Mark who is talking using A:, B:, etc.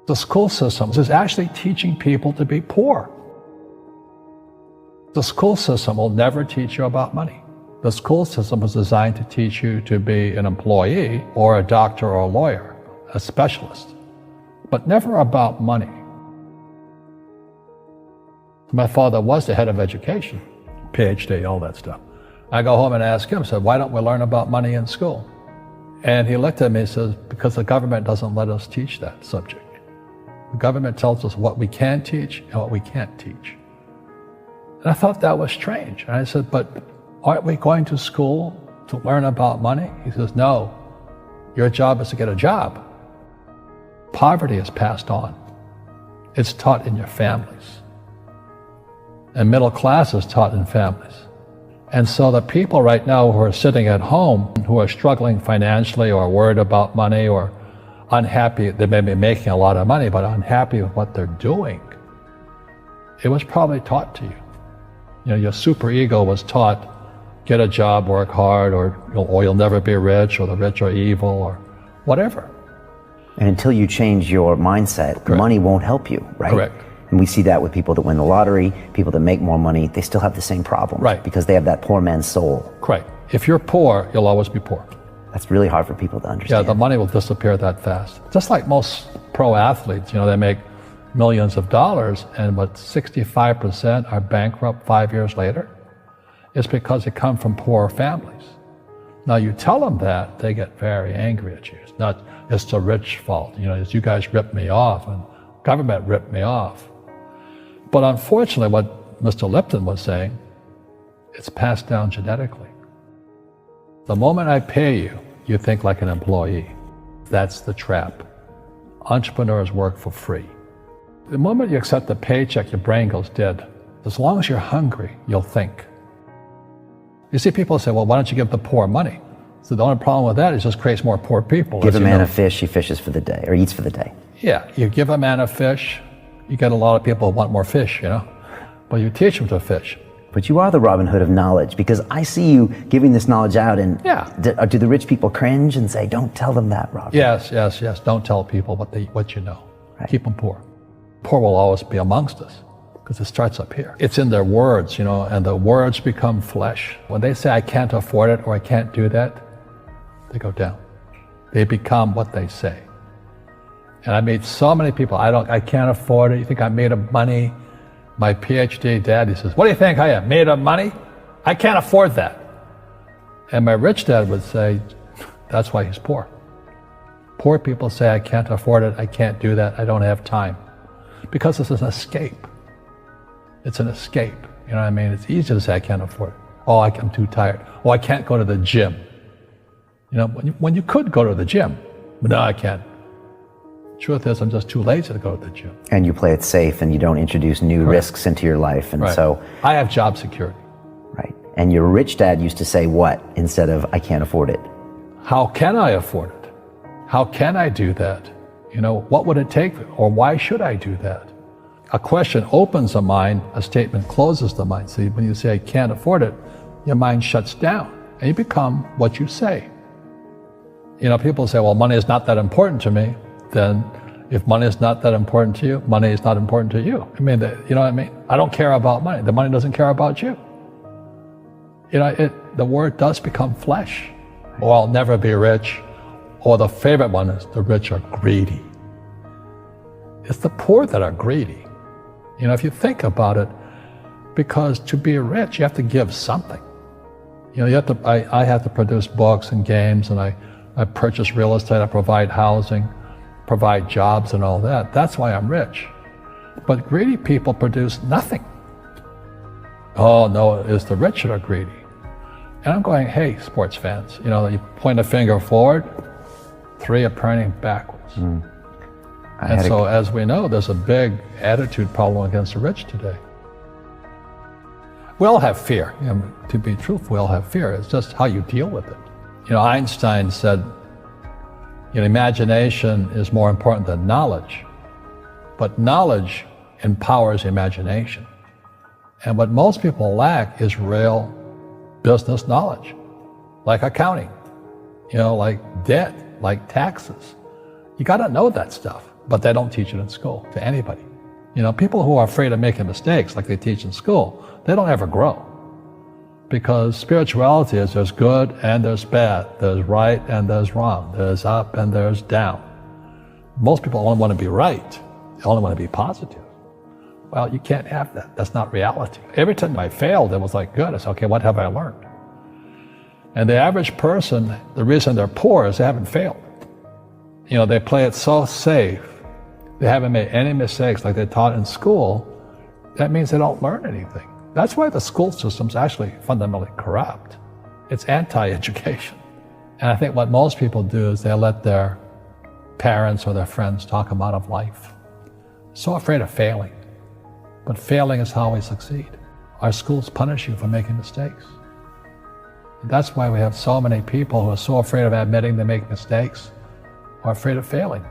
A: The school system is actually teaching people to be poor. The school system will never teach you about money. The school system was designed to teach you to be an employee or a doctor or a lawyer, a specialist, but never about money. My father was the head of education, PhD, all that stuff. I go home and ask him, I said, why don't we learn about money in school? And he looked at me and says, because the government doesn't let us teach that subject. The government tells us what we can teach and what we can't teach. And I thought that was strange. And I said, but aren't we going to school to learn about money? He says, no, your job is to get a job. Poverty is passed on. It's taught in your families. And middle class is taught in families. And so the people right now who are sitting at home, who are struggling financially or worried about money or unhappy, they may be making a lot of money, but unhappy with what they're doing, it was probably taught to you. You know, your superego was taught, get a job, work hard, or you'll never be rich, or the rich are evil, or whatever.
B: And until you change your mindset,
A: Correct.
B: Money won't help you, right?
A: Correct.
B: And we see that with people that win the lottery, people that make more money, they still have the same problems.
A: Right.
B: Because they have that poor man's soul.
A: Correct. If you're poor, you'll always be poor.
B: That's really hard for people to understand.
A: Yeah, the money will disappear that fast. Just like most pro athletes, you know, they make millions of dollars, and what 65% are bankrupt 5 years later. It's because they come from poor families. Now you tell them that, they get very angry at you. It's not, it's the rich fault. You know, it's you guys ripped me off and government ripped me off. But unfortunately, what Mr. Lipton was saying, it's passed down genetically. The moment I pay you, you think like an employee. That's the trap. Entrepreneurs work for free. The moment you accept the paycheck, your brain goes dead. As long as you're hungry, you'll think. You see people say, well, why don't you give the poor money? So the only problem with that is it just creates more poor people.
B: Give a man a fish, he fishes for the day, or eats for the day.
A: Yeah, you give a man a fish, you get a lot of people who want more fish, you know? But you teach them to fish.
B: But you are the Robin Hood of knowledge, because I see you giving this knowledge out, and
A: yeah.
B: Do the rich people cringe and say, don't tell them that, Robin?
A: Yes. Don't tell people what you know. Right. Keep them poor. Poor will always be amongst us, because it starts up here. It's in their words, you know, and the words become flesh. When they say, I can't afford it, or I can't do that, they go down. They become what they say. And I meet so many people, I can't afford it. You think I'm made of money? My PhD dad, he says, what do you think I am, made of money? I can't afford that. And my rich dad would say, that's why he's poor. Poor people say, I can't afford it, I can't do that, I don't have time. Because it's an escape. It's an escape, you know what I mean? It's easy to say, I can't afford it. Oh, I'm too tired. Oh, I can't go to the gym. You know, when you could go to the gym, but no, I can't. Truth is, I'm just too lazy to go to the gym.
B: And you play it safe, and you don't introduce new risks into your life, and so...
A: I have job security.
B: Right. And your rich dad used to say what instead of, I can't afford it?
A: How can I afford it? How can I do that? You know, what would it take, or why should I do that? A question opens the mind, a statement closes the mind. See, when you say, I can't afford it, your mind shuts down, and you become what you say. You know, people say, well, money is not that important to me. Then if money is not that important to you, money is not important to you. I mean, you know what I mean? I don't care about money. The money doesn't care about you. You know, the word does become flesh. Or I'll never be rich. Or the favorite one is the rich are greedy. It's the poor that are greedy. You know, if you think about it, because to be rich, you have to give something. You know, I have to produce books and games, and I purchase real estate, I provide housing, provide jobs and all that. That's why I'm rich. But greedy people produce nothing. Oh no, it's the rich that are greedy. And I'm going, hey, sports fans, you know, you point a finger forward, three are pointing backwards. And so as we know, there's a big attitude problem against the rich today. We all have fear. You know, to be truthful, we all have fear. It's just how you deal with it. You know, Einstein said, you know, imagination is more important than knowledge, but knowledge empowers imagination. And what most people lack is real business knowledge, like accounting, you know, like debt, like taxes. You got to know that stuff. but they don't teach it in school to anybody. People who are afraid of making mistakes like they teach in school, they don't ever grow. Because spirituality is there's good and there's bad, there's right and there's wrong, there's up and there's down. Most people only want to be right, they only want to be positive. Well, you can't have that. That's not reality. Every time I failed, it was like, good. I said, okay, what have I learned? And the average person, the reason they're poor is they haven't failed. They play it so safe. They haven't made any mistakes like they're taught in school. That means they don't learn anything. That's why the school system's actually fundamentally corrupt. It's anti-education. And I think what most people do is they let their parents or their friends talk them out of life. So afraid of failing. But failing is how we succeed. Our schools punish you for making mistakes. And that's why we have so many people who are so afraid of admitting they make mistakes or afraid of failing.